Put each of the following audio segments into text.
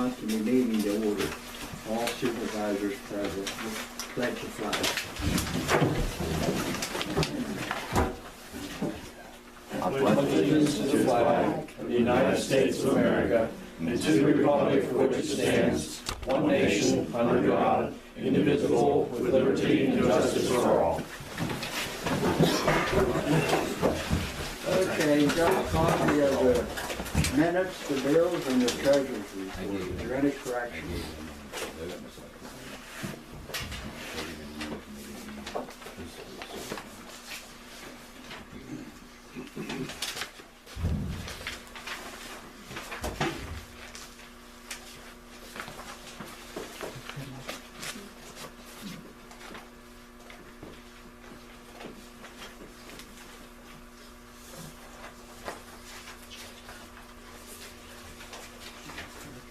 monthly meeting to order. All supervisors present. Pledge the flag. I pledge allegiance to the flag of the United States of America and to the republic for which it stands, one nation, under God, indivisible, with liberty and justice for all. Okay, you got a copy of the minutes, the bills, and the treasurer's report. Is there any corrections?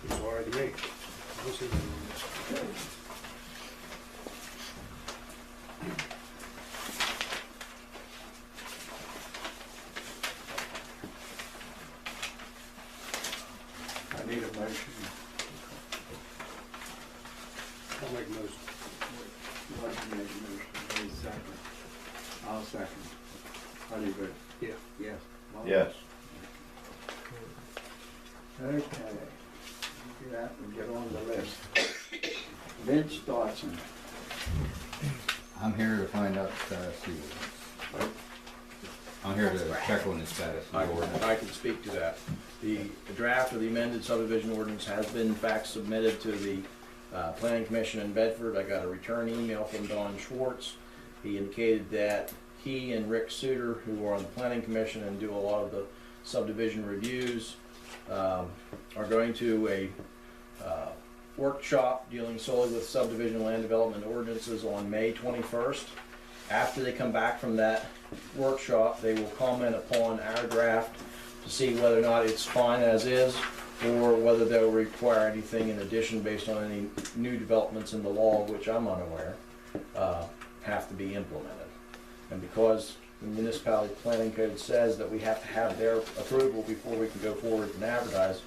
It's already me. This is- I need a motion. I'll make most. You'd like to make a motion? Any second? I'll second. How do you vote? Yeah. Yes. Yes. Okay. Do that and get on the list. Vince Dodson. I'm here to find out the status. I'm here to check on the status of the ordinance. I can speak to that. The draft of the amended subdivision ordinance has been in fact submitted to the Planning Commission in Bedford. I got a return email from Don Schwartz. He indicated that he and Rick Suter, who are on the Planning Commission and do a lot of the subdivision reviews, are going to a workshop dealing solely with subdivision land development ordinances on May 21st. After they come back from that workshop, they will comment upon our draft to see whether or not it's fine as is, or whether they'll require anything in addition based on any new developments in the law, which I'm unaware, have to be implemented. And because the municipality planning code says that we have to have their approval before we can go forward and advertise,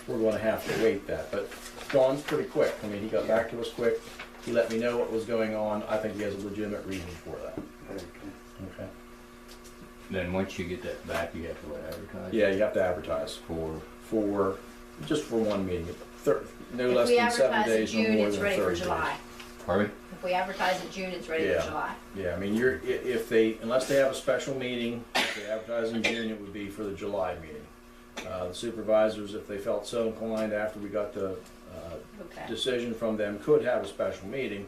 we're going to have to wait that. But Don's pretty quick. I mean, he got back to us quick. He let me know what was going on. I think he has a legitimate reason for that. Okay. Okay. Then once you get that back, you have to advertise? Yeah, you have to advertise For, just for one meeting. No If less we than 7 advertise in days, no June, more it's than ready 30 for days. July. pardon? If we advertise in June, it's ready Yeah. for July. Yeah, I mean, if they, unless they have a special meeting, if they advertise in June, it would be for the July meeting. The supervisors, if they felt so inclined after we got the Okay. decision from them, could have a special meeting,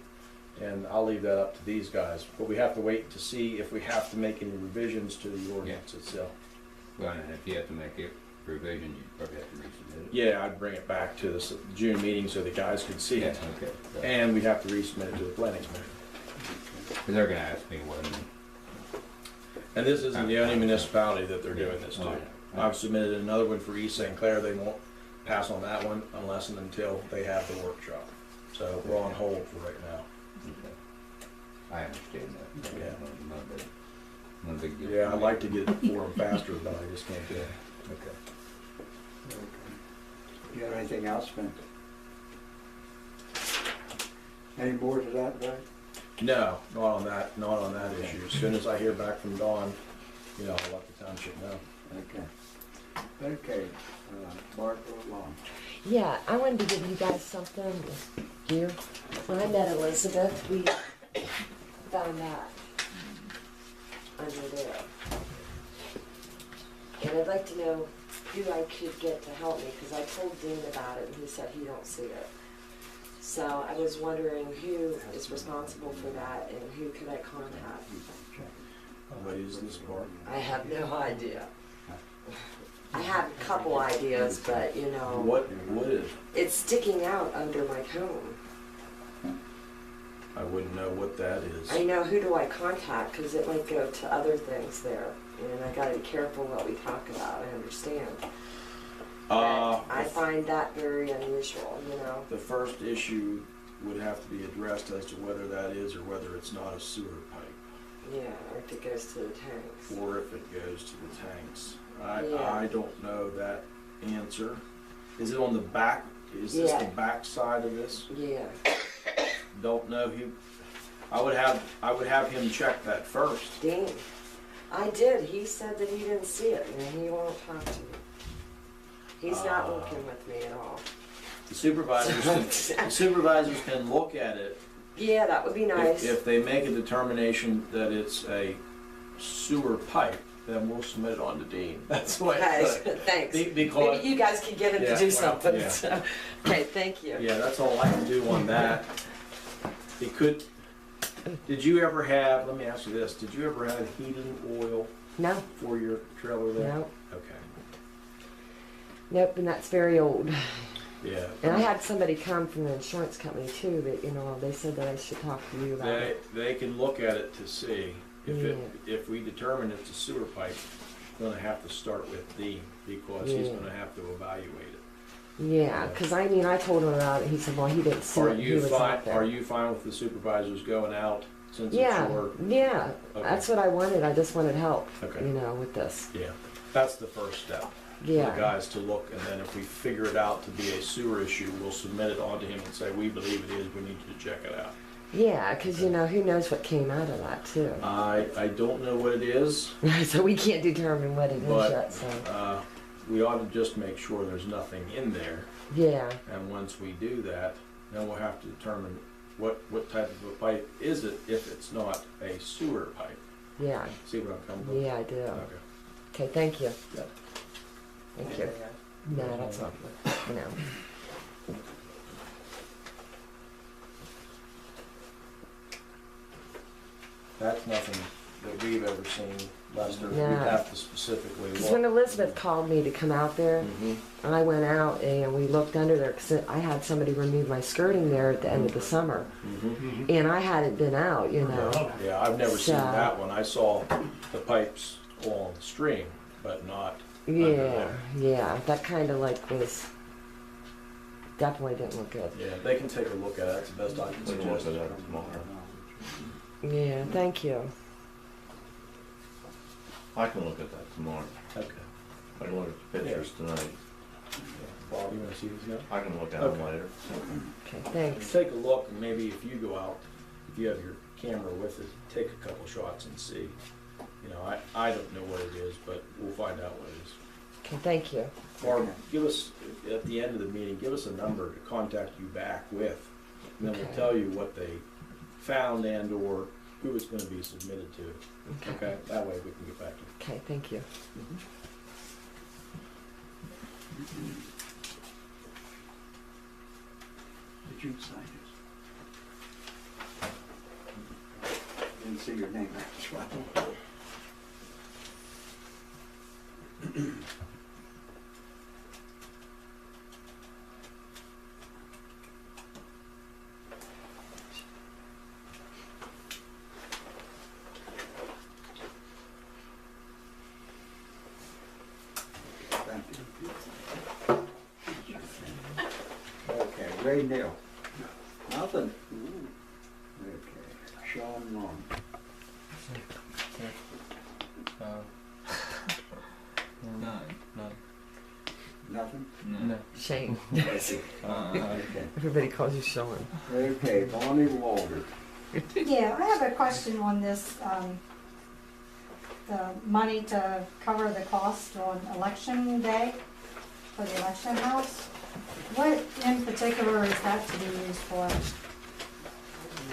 and I'll leave that up to these guys. But we have to wait to see if we have to make any revisions to the ordinance itself. Well, and if you have to make it revision, you probably have to resubmit it. Yeah, I'd bring it back to the June meeting so the guys could see it. Yeah, okay. And we have to resubmit it to the planning commission. Because they're gonna ask me when. And this isn't the only municipality that they're doing this to. Oh, I've submitted another one for East St. Clair. They won't pass on that one unless and until they have the workshop. So we're on hold for right now. Okay. I understand that. Yeah. No big deal. Yeah, I'd like to get it for them faster, but I just can't do it. Okay. Okay. You have anything else, Vince? Any more to that, Brad? No, not on that issue. As soon as I hear back from Dawn, I'll let the township know. Okay. Okay, Barbara Long. Yeah, I wanted to give you guys something here. When I met Elizabeth, we found that under there. And I'd like to know who I could get to help me, because I told Dean about it and he said he don't see it. So I was wondering who is responsible for that and who could I contact? What is this part? I have no idea. I have a couple ideas, but What is? it's sticking out under my comb. I wouldn't know what that is. I know, who do I contact? Because it might go to other things there. And I gotta be careful what we talk about, I understand. But I find that very unusual, The first issue would have to be addressed as to whether that is or whether it's not a sewer pipe, Yeah, or if it goes to the tanks. or if it goes to the tanks. Yeah. I don't know that answer. Is it on the back is this the Yeah. back side of this? Yeah. Don't know. I would have him check that first. Dean, I did. He said that he didn't see it, and he won't talk to me. He's not working with me at all. The supervisors can look at it Yeah, that would be nice. if they make a determination that it's a sewer pipe. Then we'll submit it on to Dean. That's the way Guys, it's done. thanks. Because Maybe you guys can get him Yeah, to do well, something. yeah. So. Okay, thank you. yeah, that's all I can do on that. It could. Did you ever have? Let me ask you this: did you ever have heating oil No, for your trailer there? no, Okay. nope, and that's very old. Yeah. And I had somebody come from the insurance company too that, they said that I should talk to you about it. They can look at it to see if we determine it's a sewer pipe. We're gonna have to start with Dean because he's Yeah. gonna have to evaluate it. Yeah, because I told him about it. He said, well, he didn't see Are it. He you was fine? out there. Are you fine with the supervisors going out since Yeah, it's your? yeah. Okay. That's what I wanted. I just wanted help, Okay. with this. Yeah, that's the first step. Yeah. The guys to look, and then if we figure it out to be a sewer issue, we'll submit it on to him and say, we believe it is, we need you to check it out. Yeah, because, who knows what came out of that too. I don't know what it is, So we can't determine what it is but yet, so. we ought to just make sure there's nothing in there. Yeah, And once we do that, then we'll have to determine what type of a pipe is it if it's not a sewer pipe. yeah, See what I'm coming from? yeah, I do. Okay. Okay, thank you. Yep. Thank you. No, that's not, no. That's nothing that we've ever seen, Lester. No. We'd have to specifically Because when look. Elizabeth called me to come out there, Mhm. I went out and we looked under there because I had somebody remove my skirting there at the end of the summer. Mhm. And I hadn't been out, Yeah, I've never seen So- that one. I saw the pipes along the stream, but not under Yeah, there. yeah, that kind of was, definitely didn't look good. Yeah, they can take a look at it. That's the best I can suggest. Yeah, thank you. I can look at that tomorrow. Okay. I can look at the pictures tonight. Bob, you want to see these now? I can look at Okay. them later. Okay, thanks. Take a look, and maybe if you go out, if you have your camera with it, take a couple shots and see. I don't know what it is, but we'll find out what it is. Okay, thank you. Or give us, at the end of the meeting, give us a number to contact you back with, and then we'll Okay. tell you what they found and/or who it's gonna be submitted to. Okay, that way we can get back to you. Okay, thank you. Did you sign this? Didn't see your name, that's why. Thank you. Okay, Ray Neal. Nothing? Okay, Sean Long. Nothing? Shane. Okay. Everybody calls you Sean. Okay, Bonnie Walter. Yeah, I have a question on this, the money to cover the cost on election day for the election house. What in particular is that to be used for?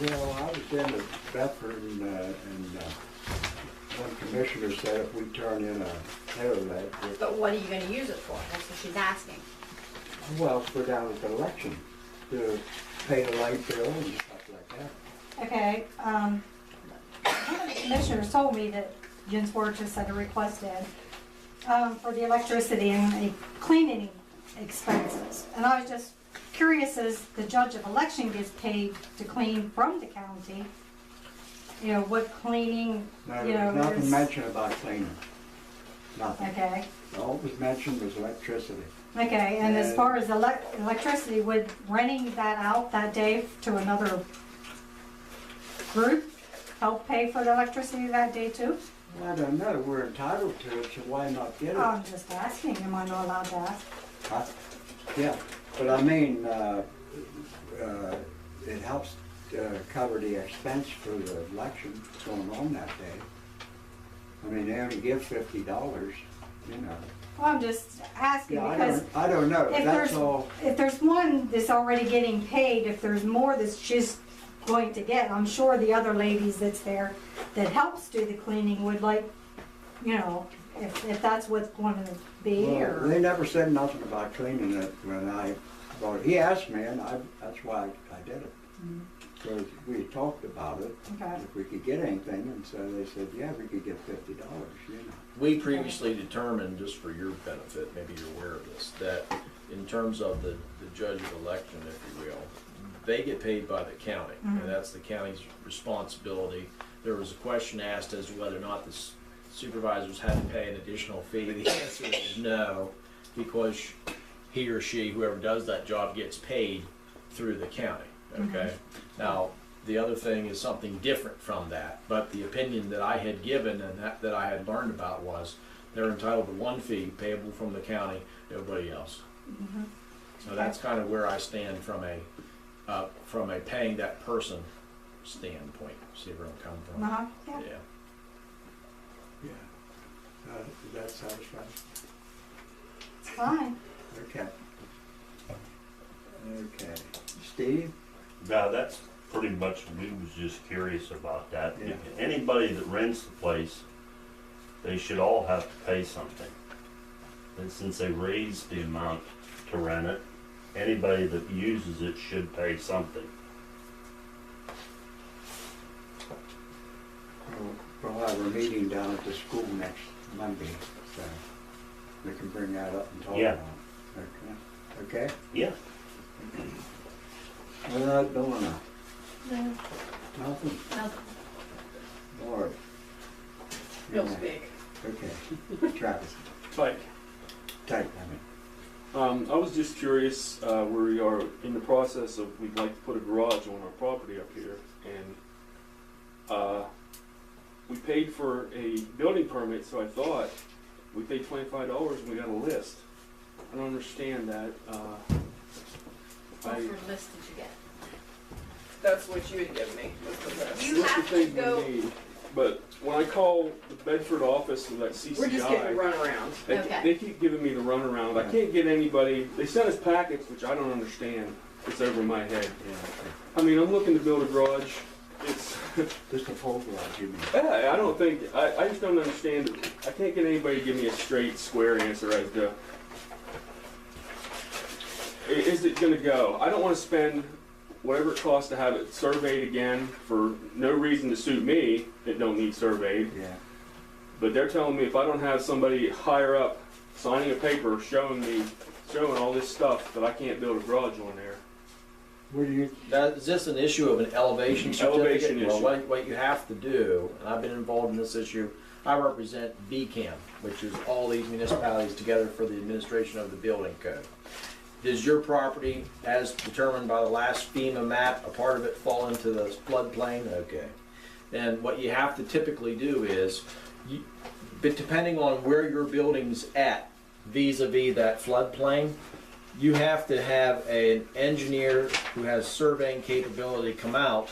Well, I was in the Bedford and one commissioner said if we turn in a hair lead, But what are you gonna use it for? That's what she's asking. well, for down at the election, to pay the light bill and stuff like that. Okay, one of the commissioners told me that Jens Borges had a request in for the electricity and the cleaning expenses. And I was just curious, as the judge of election gets paid to clean from the county, what cleaning, Now, there was nothing is, mentioned about cleaning. Nothing. okay. All that was mentioned was electricity. Okay, and as far as electricity, would renting that out that day to another group help pay for the electricity that day too? I don't know, we're entitled to it, so why not get it? I'm just asking, am I not allowed to ask? Huh? Yeah, But I mean, it helps cover the expense for the election going on that day. I mean, they only give $50, you know. Well, I'm just asking Yeah, because I don't know, if that's all. if there's one that's already getting paid, if there's more that's just going to get, I'm sure the other ladies that's there that helps do the cleaning would like, you know, if that's what's going to be, Well, or, they never said nothing about cleaning it when I bought it. He asked me, and that's why I did it. Because we talked about it, okay. if we could get anything, and so they said, yeah, we could get $50, you know. We previously determined, just for your benefit, maybe you're aware of this, that in terms of the judge of election, if you will, they get paid by the county, and that's the county's responsibility. There was a question asked as to whether or not the supervisors had to pay an additional fee. The answer is no, because he or she, whoever does that job, gets paid through the county, okay? Now, the other thing is something different from that, but the opinion that I had given and that I had learned about was they're entitled to one fee payable from the county, nobody else. So that's kind of where I stand from a paying that person standpoint. See where I'm coming from? Yeah. Yeah. Yeah. Is that satisfying? It's fine. Okay. Okay. Steve? No, that's pretty much, we was just curious about that. Yeah. Anybody that rents the place, they should all have to pay something. And since they raised the amount to rent it, anybody that uses it should pay something. We'll have a meeting down at the school next Monday, so we can bring that up and talk Yeah. about it. Okay? Okay? Yeah. We're not doing a, No, nothing? no, Lord. real big. Okay. Travis, Mike, type, I mean. I was just curious, we are in the process of, we'd like to put a garage on our property up here, and we paid for a building permit, so I thought we paid $25 and we got a list. I don't understand that. What sort of list did you get? That's what you had given me, was the list. You list of have to things we go, need, but when I call the Bedford office of that CCI, We're just getting run around. Okay. they keep giving me the runaround. I can't get anybody. They sent us packets, which I don't understand. It's over my head. I mean, I'm looking to build a garage. It's Just a full garage, you mean? I don't think I just don't understand. I can't get anybody to give me a straight, square answer as to is it going to go. I don't want to spend whatever it costs to have it surveyed again for no reason to suit me that don't need surveyed. Yeah. But they're telling me if I don't have somebody higher up signing a paper showing all this stuff that I can't build a garage on there. What do you, Now, is this an issue of an elevation certificate? Elevation Well, issue. what you have to do, and I've been involved in this issue, I represent BCAM, which is all these municipalities together for the administration of the building code. Does your property, as determined by the last FEMA map, a part of it fall into the floodplain? Okay. Then what you have to typically do is, but depending on where your building's at vis-a-vis that floodplain, you have to have an engineer who has surveying capability come out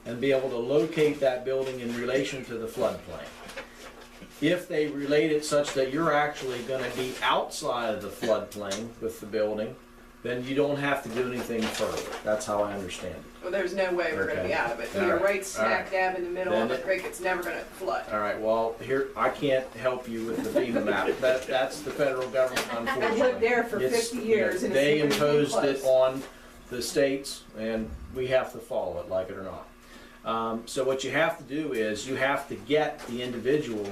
and be able to locate that building in relation to the floodplain. If they relate it such that you're actually going to be outside of the floodplain with the building, then you don't have to do anything further. That's how I understand it. Well, there's no way we're gonna be Okay. out of it. All You're right. right smack dab in the middle of Then a creek, it's never gonna flood. All right, well, here, I can't help you with the FEMA map. That's the federal government, unfortunately. I lived there for It's- 50 years and it's They never been imposed it close. on the states, and we have to follow it, like it or not. So what you have to do is, you have to get the individual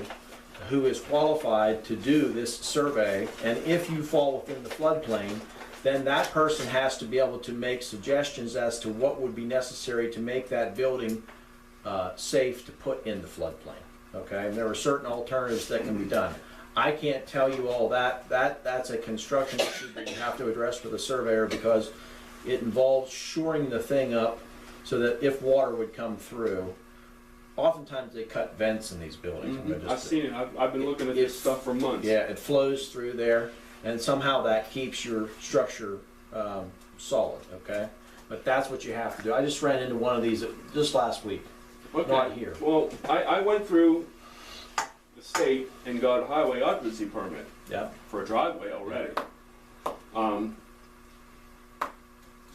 who is qualified to do this survey, and if you fall within the floodplain, then that person has to be able to make suggestions as to what would be necessary to make that building safe to put in the floodplain. Okay, and there are certain alternatives that can be done. I can't tell you all that. That's a construction issue that you have to address with a surveyor, because it involves shoring the thing up so that if water would come through, oftentimes they cut vents in these buildings. I'm gonna I've seen it. I've been looking at this stuff for months. Yeah, it flows through there, and somehow that keeps your structure solid, okay? But that's what you have to do. I just ran into one of these just last week, Okay. not here. Well, I went through the state and got a highway occupancy permit Yeah. for a driveway already.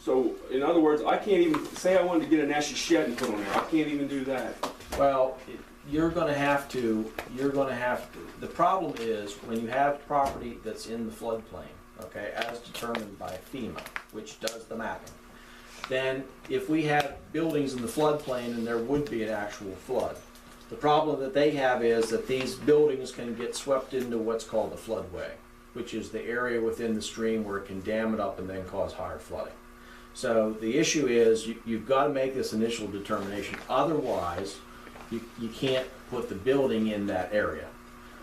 So, in other words, I can't even, say I wanted to get an Eshes shed and put on there, I can't even do that. Well, you're gonna have to, the problem is when you have property that's in the floodplain, okay, as determined by FEMA, which does the mapping, then if we have buildings in the floodplain and there would be an actual flood, the problem that they have is that these buildings can get swept into what's called the floodway, which is the area within the stream where it can dam it up and then cause higher flooding. So the issue is you've got to make this initial determination. Otherwise, you can't put the building in that area.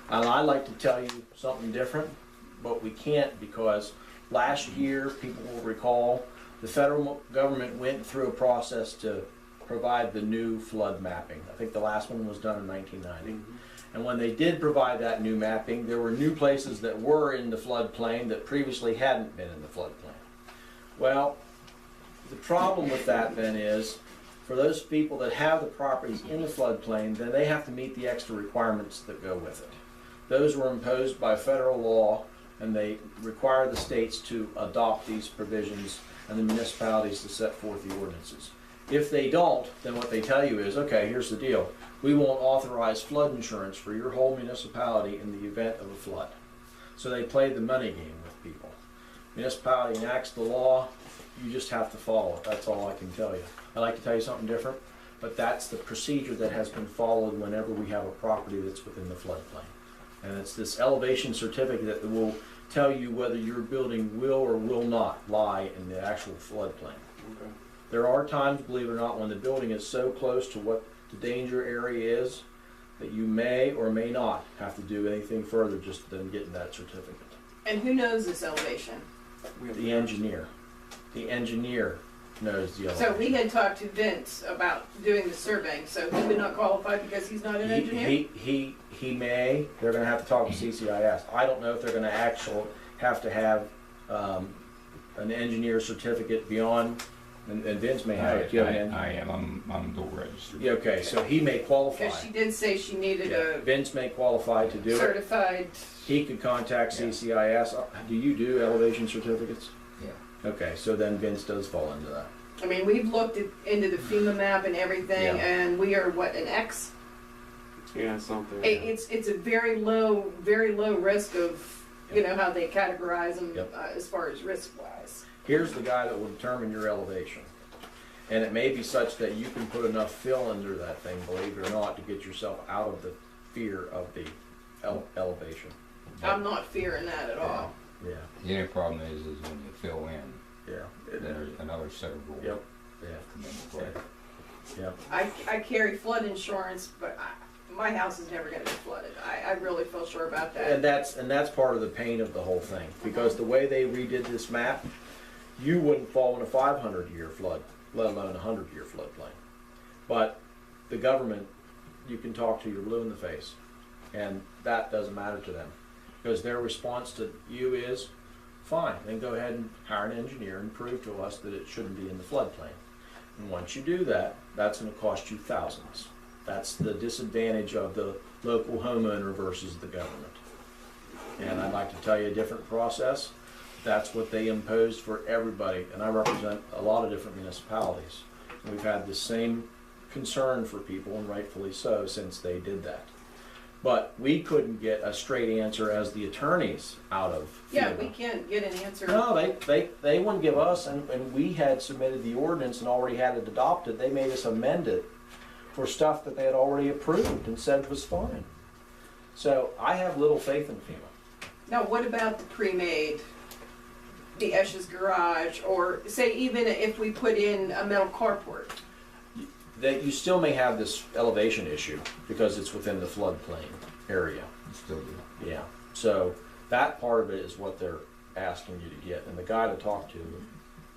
And I'd like to tell you something different, but we can't because last year, people will recall, the federal government went through a process to provide the new flood mapping. I think the last one was done in 1990. And when they did provide that new mapping, there were new places that were in the floodplain that previously hadn't been in the floodplain. Well, the problem with that then is, for those people that have the properties in the floodplain, then they have to meet the extra requirements that go with it. Those were imposed by federal law, and they require the states to adopt these provisions and the municipalities to set forth the ordinances. If they don't, then what they tell you is, okay, here's the deal. We won't authorize flood insurance for your whole municipality in the event of a flood. So they play the money game with people. Municipality enacts the law, you just have to follow it. That's all I can tell you. I'd like to tell you something different, but that's the procedure that has been followed whenever we have a property that's within the floodplain. And it's this elevation certificate that will tell you whether your building will or will not lie in the actual floodplain. Okay. There are times, believe it or not, when the building is so close to what the danger area is that you may or may not have to do anything further just than getting that certificate. And who knows this elevation? The engineer. The engineer knows the elevation. So we had talked to Vince about doing the surveying, so he would not qualify because he's not an engineer? He may. They're going to have to talk to CCIS. I don't know if they're going to actually have to have an engineer certificate beyond, and Vince may have it. Do you have an I am. I'm dual registered. Yeah, okay, so he may qualify. Because she did say she needed Yeah, Vince may qualify to a do it. certified, He could contact CCIS. Do you do elevation certificates? Yeah. Okay, so then Vince does fall into that. I mean, we've looked into the FEMA map and everything, Yeah. and we are, what, an X? Yeah, something. It's a very low risk of, you know, how they categorize them Yep. as far as risk-wise. Here's the guy that will determine your elevation. And it may be such that you can put enough fill under that thing, believe it or not, to get yourself out of the fear of the elevation. I'm not fearing that at all. Yeah, The only problem is when you fill in, yeah. there's another set of rules. Yep, yeah, come into play. yeah. I carry flood insurance, but my house is never gonna be flooded. I really feel sure about And that. that's part of the pain of the whole thing, because the way they redid this map, you wouldn't fall in a 500-year flood, let alone a 100-year floodplain. But the government, you can talk to, you're blue in the face, and that doesn't matter to them, because their response to you is, fine, then go ahead and hire an engineer and prove to us that it shouldn't be in the floodplain. And once you do that, that's going to cost you thousands. That's the disadvantage of the local homeowner versus the government. And I'd like to tell you a different process. That's what they imposed for everybody, and I represent a lot of different municipalities. We've had the same concern for people, and rightfully so, since they did that. But we couldn't get a straight answer as the attorneys out of Yeah, FEMA. we can't get an answer. No, they wouldn't give us, and we had submitted the ordinance and already had it adopted. They made us amend it for stuff that they had already approved and said was fine. So I have little faith in FEMA. Now, what about the pre-made, the Eshes garage, or say even if we put in a metal carport? That you still may have this elevation issue because it's within the floodplain area. You still do. Yeah. So that part of it is what they're asking you to get, and the guy to talk to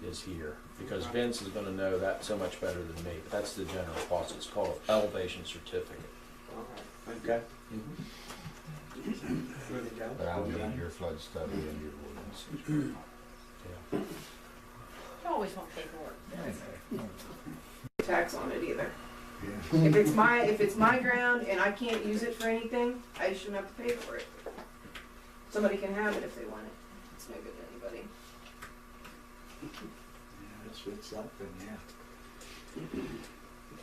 is here because Vince is going to know that so much better than me. But that's the general process. It's called an elevation certificate. Okay. But I'll need your flood study and your ordinance. Yeah. always want paperwork. tax on it either. Yeah. If it's my ground and I can't use it for anything, I shouldn't have to pay for it. Somebody can have it if they want it. It's no good to anybody. Yeah, it's something,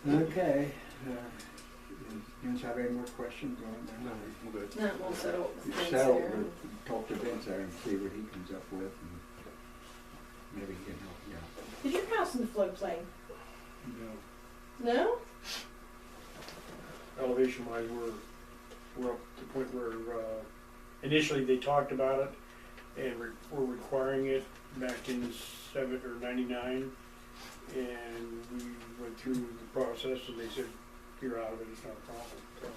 yeah. Okay. You guys have any more questions on that? No, I'm good. No, we'll settle it with You Vince settle, there. talk to Vince there and see what he comes up with, and maybe he can help you out. Is your house in the floodplain? No. No? Elevation wise, we're up to the point where, initially they talked about it and were requiring it back in '99. And we went through the process and they said, you're out of it, it's not a problem. So,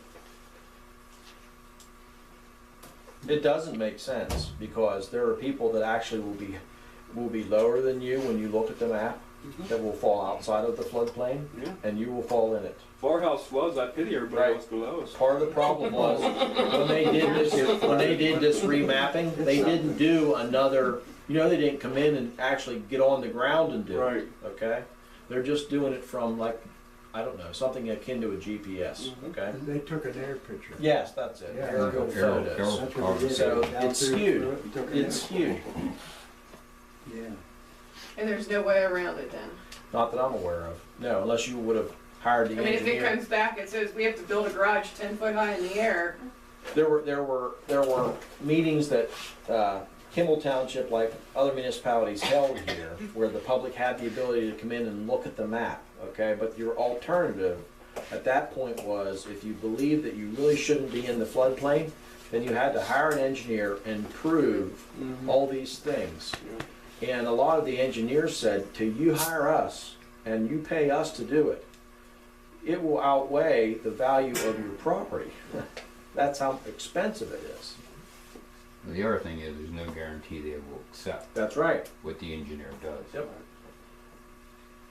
It doesn't make sense, because there are people that actually will be lower than you when you look at the map, that will fall outside of the floodplain, Yeah. and you will fall in it. If our house floods, I pity everybody Right. else below us. Part of the problem was, when they did this remapping, they didn't do another, they didn't come in and actually get on the ground and do it. Right. Okay? They're just doing it from, like, I don't know, something akin to a GPS, okay? They took an air picture. Yes, that's it. Yeah. Aerial photos. That's what they did. So They down it's through skewed. it and took an It's air- skewed. Yeah. And there's no way around it then? Not that I'm aware of. No, unless you would have hired the I mean, if it engineer. comes back and says we have to build a garage 10 foot high in the air, There were meetings that Kimmel Township, like other municipalities, held here, where the public had the ability to come in and look at the map, okay? But your alternative at that point was, if you believed that you really shouldn't be in the floodplain, then you had to hire an engineer and prove all these things. And a lot of the engineers said, till you hire us and you pay us to do it, it will outweigh the value of your property. That's how expensive it is. The other thing is, there's no guarantee they will accept That's right. what the engineer does. Yep.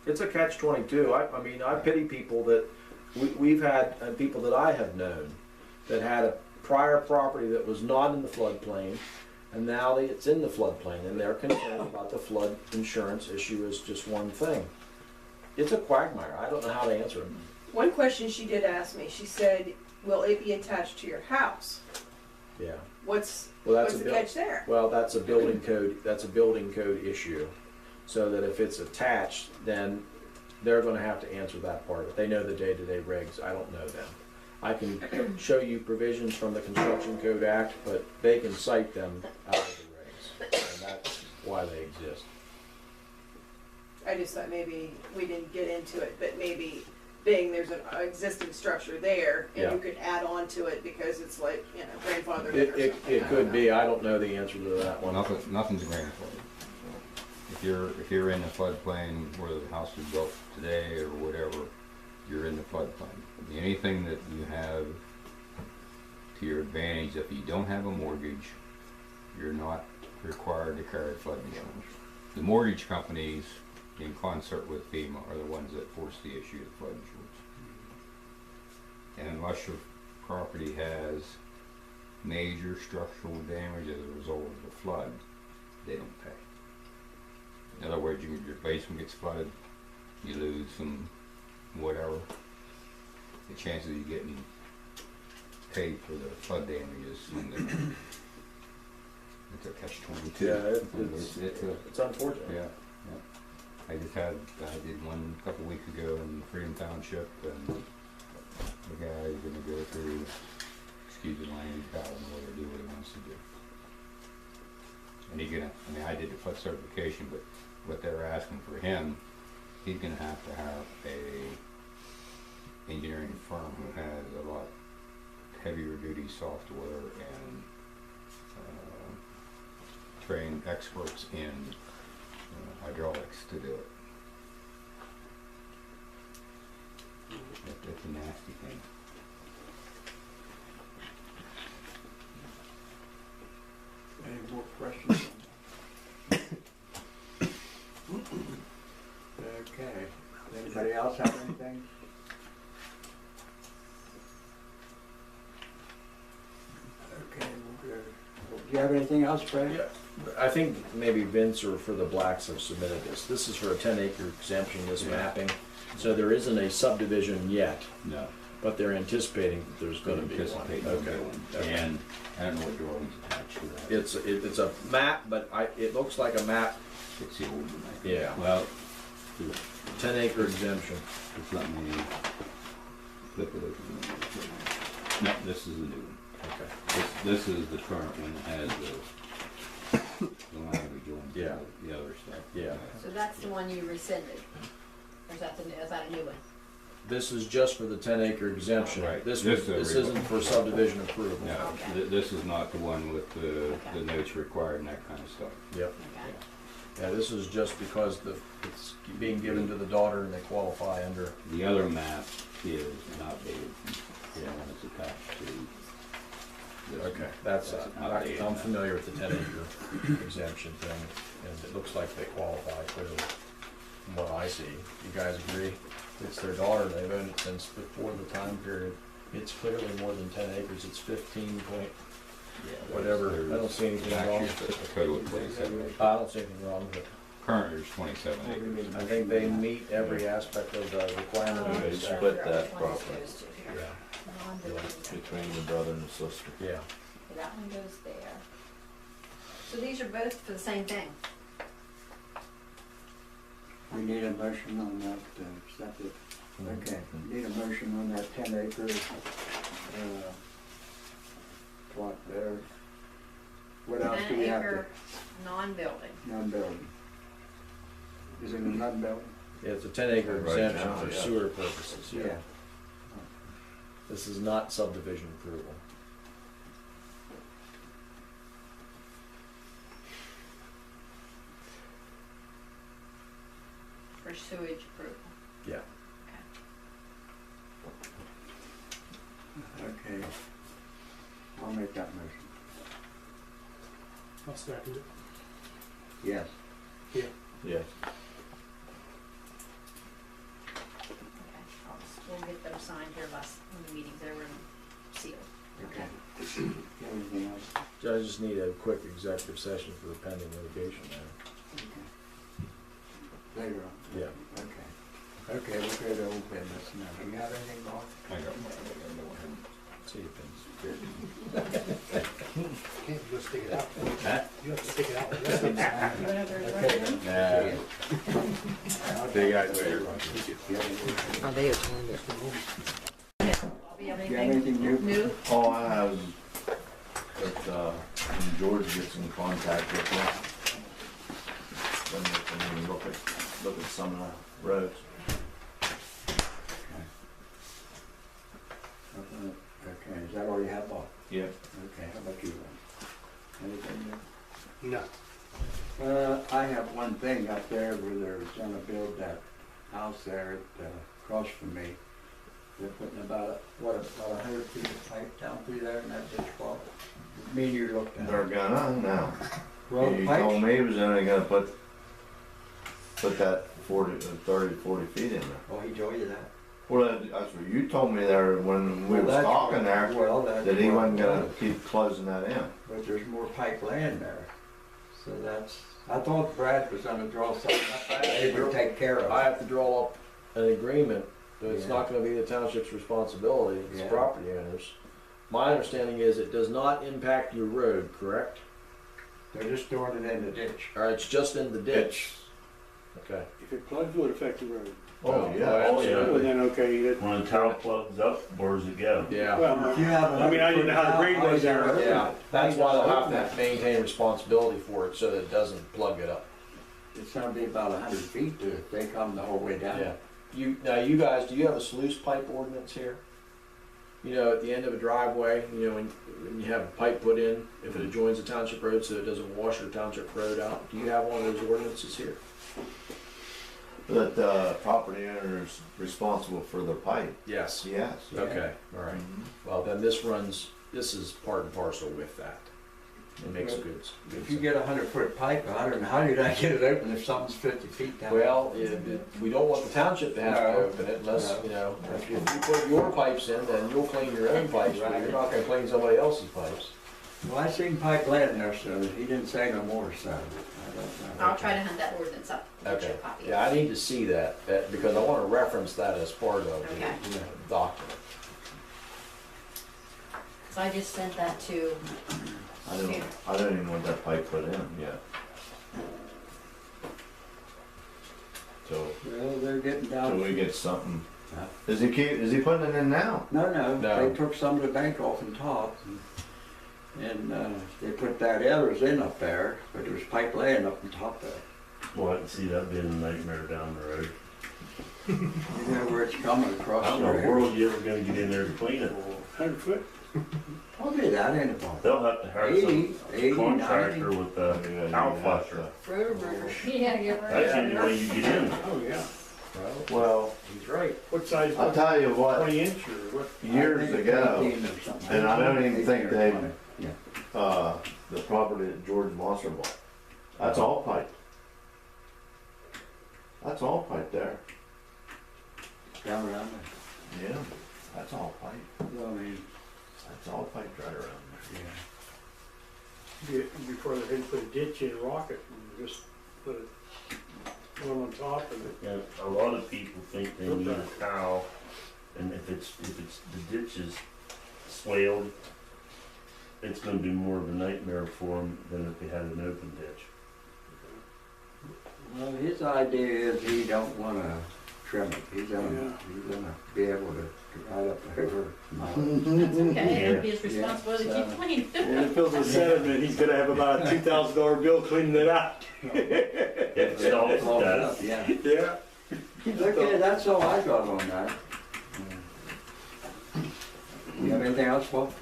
It's a catch-22. I mean, I pity people that, we've had, and people that I have known, that had a prior property that was not in the floodplain, and now it's in the floodplain, and they're concerned about the flood insurance issue as just one thing. It's a quagmire. I don't know how to answer it. one question she did ask me, she said, will it be attached to your house? Yeah. What's Well, the catch there? Well, that's a building code issue. So that if it's attached, then they're gonna have to answer that part of it. They know the day-to-day regs, I don't know them. I can show you provisions from the Construction Code Act, but they can cite them out of the regs, and that's why they exist. I just thought maybe we didn't get into it, but maybe being there's an existing structure there and Yeah. you could add on to it because it's like, grandfathered in or It something. I don't could know. be, I don't know the answer to that one. Nothing's grandfathered. If you're in the floodplain where the house was built today or whatever, you're in the floodplain. Anything that you have to your advantage, if you don't have a mortgage, you're not required to carry flood insurance. The mortgage companies, in concert with FEMA, are the ones that force the issue of flood insurance. And unless your property has major structural damage as a result of the flood, they don't pay. In other words, your basement gets flooded, you lose some whatever, the chances of you getting paid for the flood damages, it's a catch-22. Yeah, It's it's unfortunate. yeah. I did one a couple weeks ago in Freedom Township, and the guy's gonna go through, excuse the language, battle and let her do what he wants to do. And I did the flood certification, but what they're asking for him, he's gonna have to have a engineering firm who has a lot heavier duty software and trained experts in hydraulics to do it. That's a nasty thing. Any more questions? Okay. Anybody else have anything? Okay, we'll go. Do you have anything else, Fred? I think maybe Vince or for the blacks have submitted this. This is for a 10-acre exemption, this Yeah. mapping. So there isn't a subdivision yet, No. but they're anticipating that there's gonna be one. Anticipate there'll be Okay. one. Okay. And I don't know what drawings attached to that. It's a map, but it looks like a map, It's the old one, I think. Yeah. Well, 10-acre exemption. just let me flip it open. No, this is the new one. Okay. This is the current one that has the language on Yeah. the other stuff. Yeah. So that's the one you rescinded? Or is that a new one? This is just for the 10-acre exemption. Right. This This is isn't for subdivision approval. No, Okay. this is not the one with the Okay. notes required and that kind of stuff. Yep. Okay. Yeah, this is just because it's being given to the daughter and they qualify under. The other map is outdated. Yeah. The one that's attached to this. Okay, that's, an outdated I'm map. familiar with the 10-acre exemption thing, and it looks like they qualify clearly from what I see. You guys agree? It's their daughter, they've owned it since before the time period. It's clearly more than 10 acres, it's 15 point, Yeah, whatever. I don't see anything wrong Actually, with it's a total of 27 acres. I don't see anything wrong with it. Currently, there's 27 acres. I think they meet every aspect of the requirement of They this. split that Which one property goes to here? Yeah, Non-building. between the brother and the sister. yeah. Okay, that one goes there. So these are both for the same thing? We need a motion on that, accept it. Okay, need a motion on that 10 acres, plot there. What else do we have to, 10-acre non-building. non-building? Is it a non-building? Yeah, it's a 10-acre Right exemption now, for yeah. sewer purposes, yeah. This is not subdivision approval. For sewage approval. Yeah. Okay. I'll make that motion. I'll second it. Yes. Yes. Okay, we'll get them signed here when the meeting's over and sealed. Okay. Anything else? I just need a quick executive session for the pending litigation matter. Okay. Later on? Yeah. Okay. Okay, we'll go to old business now. Do you have anything, Bob? I got one. See if it's Can't you just stick it out? Huh? You have to stick it out. Okay. See you guys later. Oh, they attended. Do you have Do you have anything anything new? new? All I have is that, when George gets in contact with you, then we can look at some of the roads. Okay, is that all you have, Bob? Yeah. Okay, how about you, Ron? Anything new? No. I have one thing up there where they're gonna build that house there across from me. They're putting about 100 feet of pipe down through there in that ditch wall. Me and you looked at They're it. gonna now. Road He pipes? told me he was only gonna put that 40 feet in there. Oh, he told you that? Well, that's what you told me there when we Well, was that's- talking there, Well, that's. that he what wasn't it gonna was. keep closing that in. But there's more pipe laying there. So that's, I thought Brad was gonna draw something up, they would take care of I it. have to draw up an agreement that it's Yeah. not gonna be the township's responsibility, it's Yeah. property owners. My understanding is it does not impact your road, correct? They're just doing it in the ditch. Or it's just in the ditch? Okay. If it plugs, it would affect the road. Oh, yeah. Oh, yeah. Well, then, okay, that, When a tile plugs up, where does it go? Yeah, well, If you have I mean, I didn't know how the grade was there. yeah, that's why they'll have to maintain responsibility for it so that it doesn't plug it up. It's gonna be about 100 feet to, if they come the whole way down. Yeah. You guys, do you have a sluice pipe ordinance here? You know, at the end of a driveway, you know, when you have a pipe put in, if it adjoins a township road so it doesn't wash your township road out, do you have one of those ordinances here? That the property owner is responsible for the pipe. Yes. Yes. Okay, all right. Well, then this is part and parcel with that. It makes good. If you get a 100-foot pipe, I don't know how you're gonna get it open if something's 50 feet down. Well, we don't want the township to have to No. open it unless, No. you know, if you put your pipes in, then you'll clean your own pipes, but you're not gonna clean somebody else's pipes. Well, I seen pipe laying there, so he didn't say no more, so I don't know. I'll try to hunt that ordinance up, get you a Okay, copy. yeah, I need to see that, because I wanna reference that as part of Okay. the document. So I just sent that to, I don't even want that pipe put in yet. So, Well, they're getting till we down. get something, Huh? is he putting it in now? No, No. they took some of the bank off and top, and they put that others in up there, but there was pipe laying up on top there. Well, I can see that being a nightmare down the road. You know where it's coming across I don't the know, where road. are you ever gonna get in there to clean it? 100 foot? Probably that ain't about They'll have to hire some 80, 90. contractor with Yeah, a you cow have flusher. to- Rotor. Yeah, get rid That's the of only way it. you get in. Oh, yeah. Well, He's right. What size? I'll tell you what, 20 inch or what? years I think it's ago, 18 or something. and I don't even 18 think or they- 20. Yeah. the property that George Mosser bought, that's all pipe. That's all pipe there. Down around Yeah, that's all pipe. there. Well, I mean, That's all pipe right around there. yeah. Before they had to put a ditch in, rock it, and just put it one on top of it. And a lot of people think they need a towel, and if it's, the ditch is swaled, it's gonna be more of a nightmare for them than if they had an open ditch. Well, his idea is he don't wanna trim it. He's gonna be able to ride up the river. That's okay, it'll be his responsibility to Yeah, keep clean. And if it fills with sediment, he's gonna have about a $2,000 bill cleaning it out. It stops Close that. up, yeah. Yeah. Okay, that's all I got on that. You have anything else, Paul?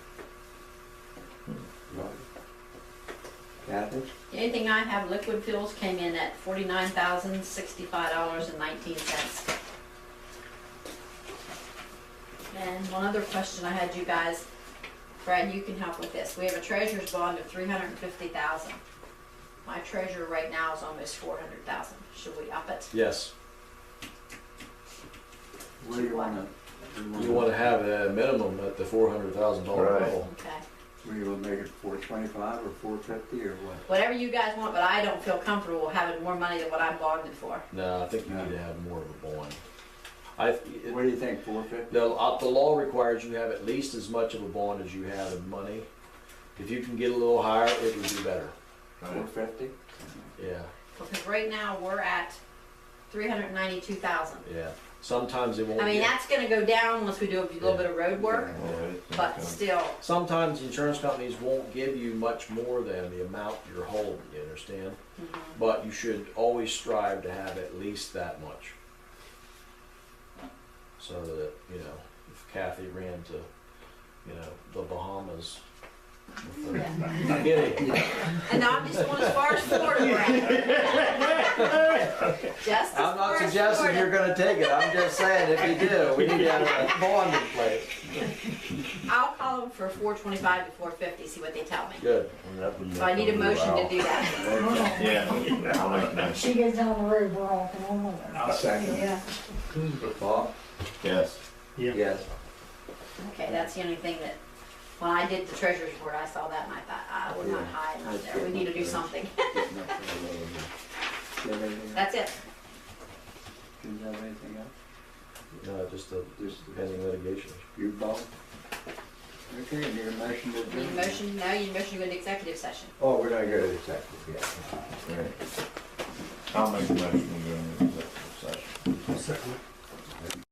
Kathy? The only thing I have, liquid fuels came in at $49,065.19. And one other question I had you guys, Brad, you can help with this. We have a treasurer's bond of $350,000. My treasurer right now is almost $400,000. Should we up it? Yes, Where do you wanna? you wanna have a minimum at the $400,000 Right. level. Okay. Where you wanna make it 425 or 450 or what? Whatever you guys want, but I don't feel comfortable having more money than what I'm bonded for. No, I think you need to have more of a bond. What do you think, 450? The law requires you have at least as much of a bond as you have in money. If you can get a little higher, it would be better. 450? Yeah, Because right now, we're at $392,000. yeah. Sometimes it won't I mean, get, that's gonna go down once we do a little bit of road work, but still, sometimes insurance companies won't give you much more than the amount you're holding, you understand? mhm. But you should always strive to have at least that much. So that, you know, if Kathy ran to, you know, the Bahamas. Yeah. I'm kidding. And now I'm just going as far as Florida, Brad. Just as I'm far not as suggesting Florida. you're gonna take it, I'm just saying if you do, we need to have a bond in place. I'll call them for 425 to 450, see what they tell me. Good. And that would So I need a make them motion to move do that. Yeah, I'll make that. She goes down the road, we're all going over. I'll second. Yeah. Bob? Yes. Yes. Okay, that's the only thing that, when I did the treasurer's report, I saw that and I thought, we're not Yeah. high enough That's there, we good. need to do something. Getting up there a little bit. Do you have anything else? That's it. Do you have anything else? No, just a Just pending litigation. you, Bob? Okay, need a motion to Need a adjourn? motion, now you need a motion to go into executive session. Oh, we're gonna go to the executive, yeah. Right. I'll make a motion to go into executive session. Second.